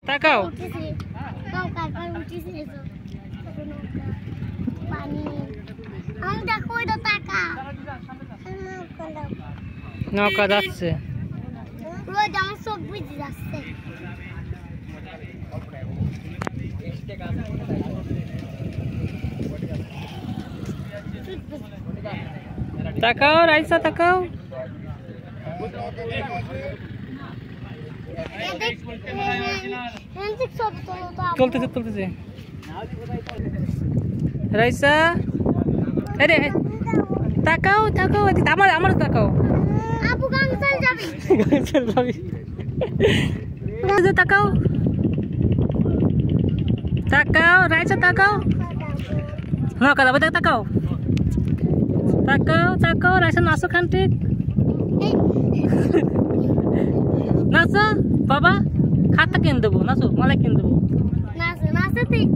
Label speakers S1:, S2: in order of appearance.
S1: তাকাও নৌকা যাচ্ছে তাকাও রাইসা তাকাও চলতেছে চলতেছে রাইসা আরে তাকাও তাকাও আমার আমার তাকাও আপু গাংসাল যাবি গাংসাল যাবি তাকাও তাকাও রাইসা তাকাও না কাদা বতে তাকাও তাকাও তাকাও রাইসা নাচো খান ঠিক নাচো বাবা খাতা কিনে দেবো নাচো মালা কিনে দেবো নাচো নাচো ঠিক